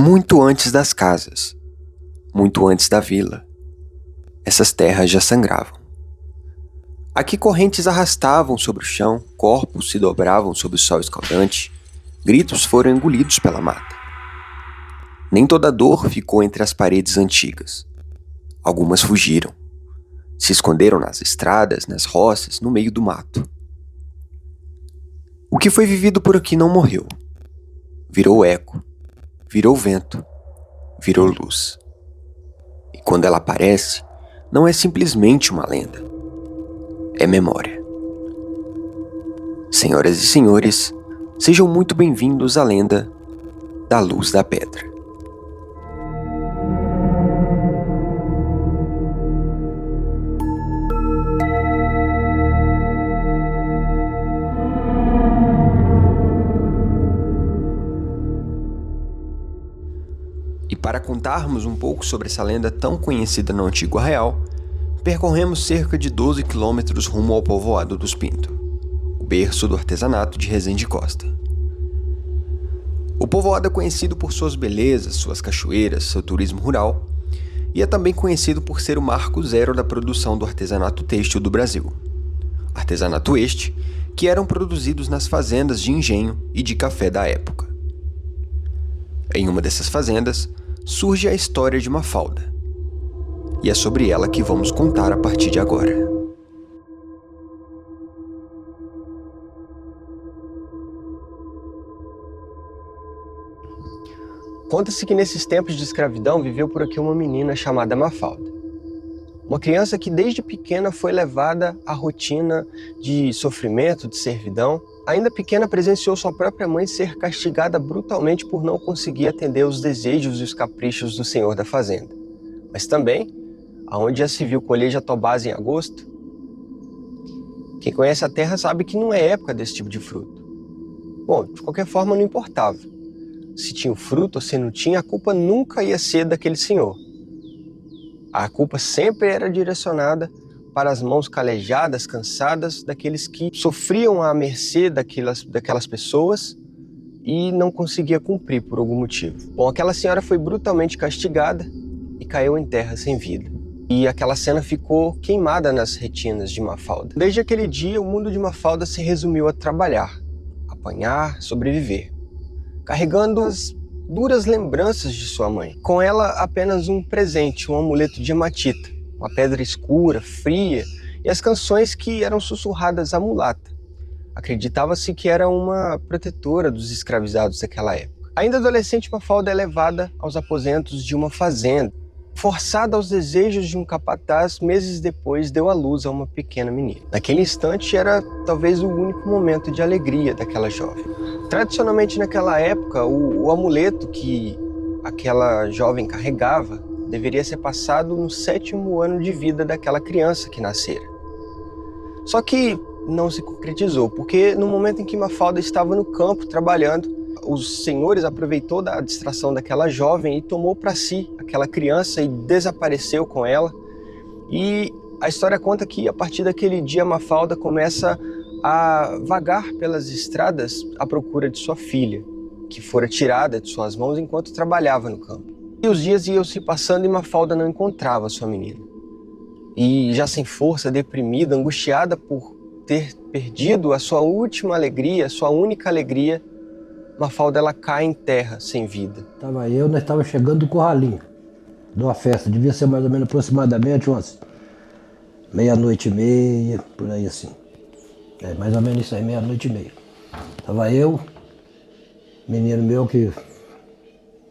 Muito antes das casas, muito antes da vila, essas terras já sangravam. Aqui correntes arrastavam sobre o chão, corpos se dobravam sob o sol escaldante, gritos foram engolidos pela mata. Nem toda dor ficou entre as paredes antigas. Algumas fugiram. Se esconderam nas estradas, nas roças, no meio do mato. O que foi vivido por aqui não morreu. Virou eco, virou vento, virou luz. E quando ela aparece, não é simplesmente uma lenda. É memória. Senhoras e senhores, sejam muito bem-vindos à lenda da Luz da Pedra. E para contarmos um pouco sobre essa lenda tão conhecida no antigo arraial, percorremos cerca de 12 quilômetros rumo ao povoado dos Pinto, o berço do artesanato de Resende Costa. O povoado é conhecido por suas belezas, suas cachoeiras, seu turismo rural, e é também conhecido por ser o marco zero da produção do artesanato têxtil do Brasil. Artesanato este que eram produzidos nas fazendas de engenho e de café da época. Em uma dessas fazendas, surge a história de Mafalda. E é sobre ela que vamos contar a partir de agora. Conta-se que nesses tempos de escravidão viveu por aqui uma menina chamada Mafalda. Uma criança que desde pequena foi levada à rotina de sofrimento, de servidão. Ainda pequena presenciou sua própria mãe ser castigada brutalmente por não conseguir atender os desejos e os caprichos do senhor da fazenda. Mas também, aonde já se viu colher jatobás em agosto, quem conhece a terra sabe que não é época desse tipo de fruto. Bom, de qualquer forma não importava. Se tinha o fruto ou se não tinha, a culpa nunca ia ser daquele senhor. A culpa sempre era direcionada para as mãos calejadas, cansadas, daqueles que sofriam à mercê daquelas pessoas e não conseguia cumprir por algum motivo. Bom, aquela senhora foi brutalmente castigada e caiu em terra sem vida. E aquela cena ficou queimada nas retinas de Mafalda. Desde aquele dia, o mundo de Mafalda se resumiu a trabalhar, apanhar, sobreviver, carregando as duras lembranças de sua mãe. Com ela, apenas um presente, um amuleto de hematita, uma pedra escura, fria, e as canções que eram sussurradas à mulata. Acreditava-se que era uma protetora dos escravizados daquela época. Ainda adolescente, Mafalda é levada aos aposentos de uma fazenda. Forçada aos desejos de um capataz, meses depois deu à luz a uma pequena menina. Naquele instante era talvez o único momento de alegria daquela jovem. Tradicionalmente naquela época, o amuleto que aquela jovem carregava deveria ser passado no 7º ano de vida daquela criança que nascera. Só que não se concretizou, porque no momento em que Mafalda estava no campo trabalhando, os senhores aproveitou da distração daquela jovem e tomou para si aquela criança e desapareceu com ela. E a história conta que a partir daquele dia Mafalda começa a vagar pelas estradas à procura de sua filha, que fora tirada de suas mãos enquanto trabalhava no campo. E os dias iam se passando e Mafalda não encontrava sua menina. E já sem força, deprimida, angustiada por ter perdido a sua última alegria, a sua única alegria, Mafalda ela cai em terra sem vida. Nós estávamos chegando do Curralinho, de uma festa, devia ser mais ou menos aproximadamente umas meia-noite e meia, por aí assim. Mais ou menos isso aí, meia-noite e meia. Tava eu, menino meu que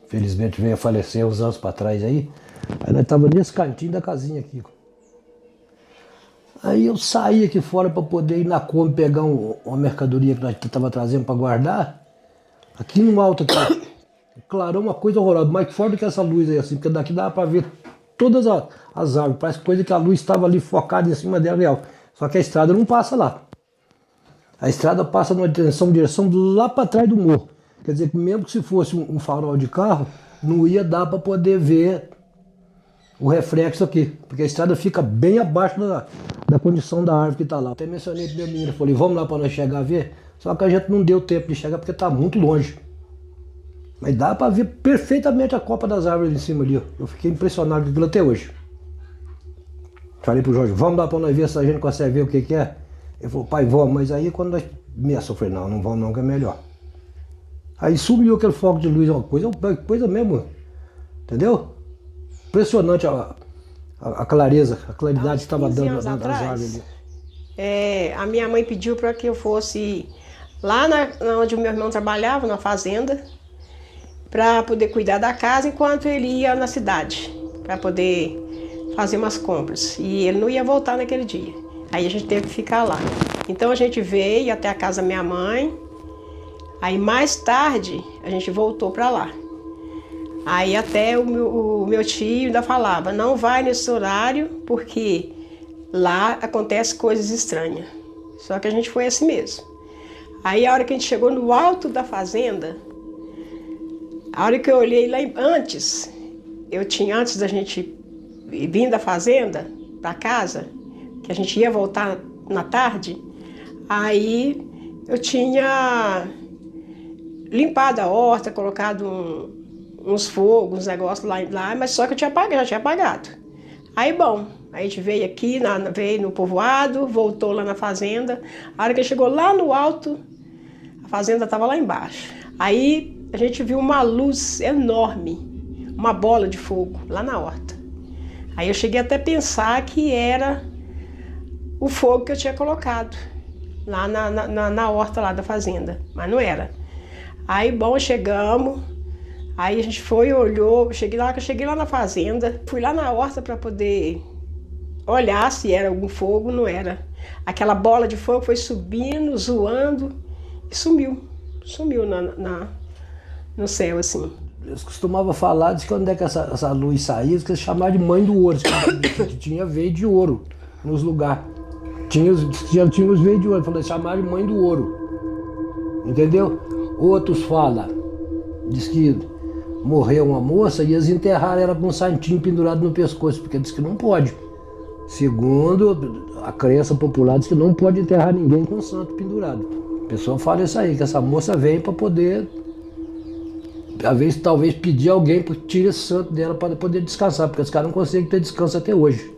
felizmente veio a falecer uns anos para trás aí nós estávamos nesse cantinho da casinha aqui. Aí eu saí aqui fora para poder ir na Kombi pegar uma mercadoria que nós estávamos trazendo para guardar. Aqui no alto, aqui, clarou uma coisa horrorosa, mais forte do que essa luz aí, assim, porque daqui dava para ver todas as árvores, parece coisa que a luz estava ali focada em cima dela real. Só que a estrada não passa lá. A estrada passa numa direção lá para trás do morro. Quer dizer que mesmo que se fosse um farol de carro, não ia dar para poder ver o reflexo aqui, porque a estrada fica bem abaixo da condição da árvore que está lá. Até mencionei para minha menina, falei, vamos lá para nós chegar a ver, só que a gente não deu tempo de chegar porque está muito longe. Mas dá pra ver perfeitamente a copa das árvores em cima ali, ó. Eu fiquei impressionado com aquilo até hoje. Falei pro Jorge, vamos lá pra nós ver se a gente consegue ver o que que é. Ele falou, pai, vamos, mas aí quando nós começamos, eu falei, não vamos não, que é melhor. Aí sumiu aquele foco de luz, uma coisa mesmo, entendeu? Impressionante a clareza, a claridade que estava dando das árvores ali. A minha mãe pediu para que eu fosse lá onde o meu irmão trabalhava, na fazenda, para poder cuidar da casa enquanto ele ia na cidade, para poder fazer umas compras. E ele não ia voltar naquele dia. Aí a gente teve que ficar lá. Então a gente veio até a casa da minha mãe. Aí mais tarde a gente voltou para lá. Aí até o meu tio ainda falava, não vai nesse horário porque lá acontece coisas estranhas. Só que a gente foi assim mesmo. Aí a hora que a gente chegou no alto da fazenda, a hora que eu olhei lá antes da gente vir da fazenda para casa, que a gente ia voltar na tarde, aí eu tinha limpado a horta, colocado uns fogos, uns negócios lá, mas só que já tinha apagado. Aí, bom, a gente veio aqui, veio no povoado, voltou lá na fazenda. A hora que chegou lá no alto, a fazenda estava lá embaixo. Aí a gente viu uma luz enorme, uma bola de fogo lá na horta. Aí eu cheguei até a pensar que era o fogo que eu tinha colocado lá na horta lá da fazenda, mas não era. Aí, bom, chegamos, aí a gente foi, olhou, eu cheguei lá na fazenda, fui lá na horta para poder olhar se era algum fogo, não era. Aquela bola de fogo foi subindo, zoando e sumiu no céu, assim. Eles costumavam falar, diz que onde é que essa luz saía, que eles chamavam de mãe do ouro, que tinha veio de ouro nos lugares. Tinha os veios de ouro, falei, chamaram de mãe do ouro. Entendeu? Outros falam, diz que morreu uma moça e eles enterraram ela com um santinho pendurado no pescoço, porque diz que não pode. Segundo a crença popular, diz que não pode enterrar ninguém com um santo pendurado. A pessoa fala isso aí, que essa moça veio para poder, talvez pedir alguém para tirar esse santo dela para poder descansar, porque os caras não conseguem ter descanso até hoje.